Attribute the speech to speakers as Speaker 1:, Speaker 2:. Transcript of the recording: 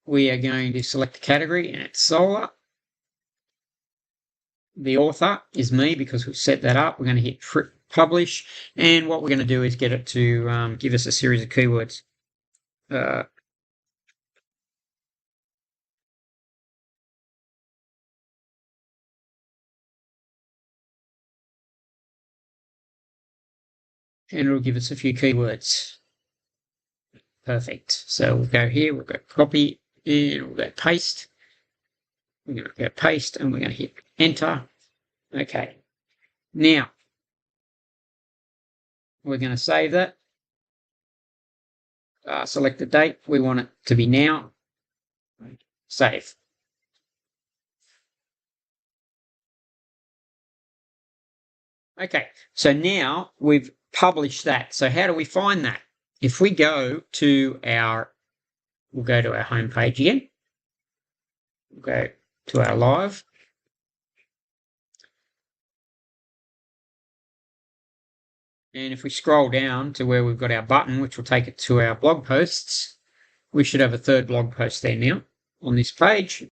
Speaker 1: we are going to select the category, and it's solar. The author is me because we've set that up. We're going to hit publish, and what we're going to do is get it to give us a series of keywords. And it'll give us a few keywords. Perfect. So we'll go here, we'll go copy, and we'll go paste. We're going to go paste, and we're going to hit enter. Okay. Now, we're going to save that. Select the date. We want it to be now. Save. Okay, so now we've published that. So how do we find that? If we go to we'll go to our home page again. We'll go to our live. And if we scroll down to where we've got our button, which will take it to our blog posts, we should have a third blog post there now on this page.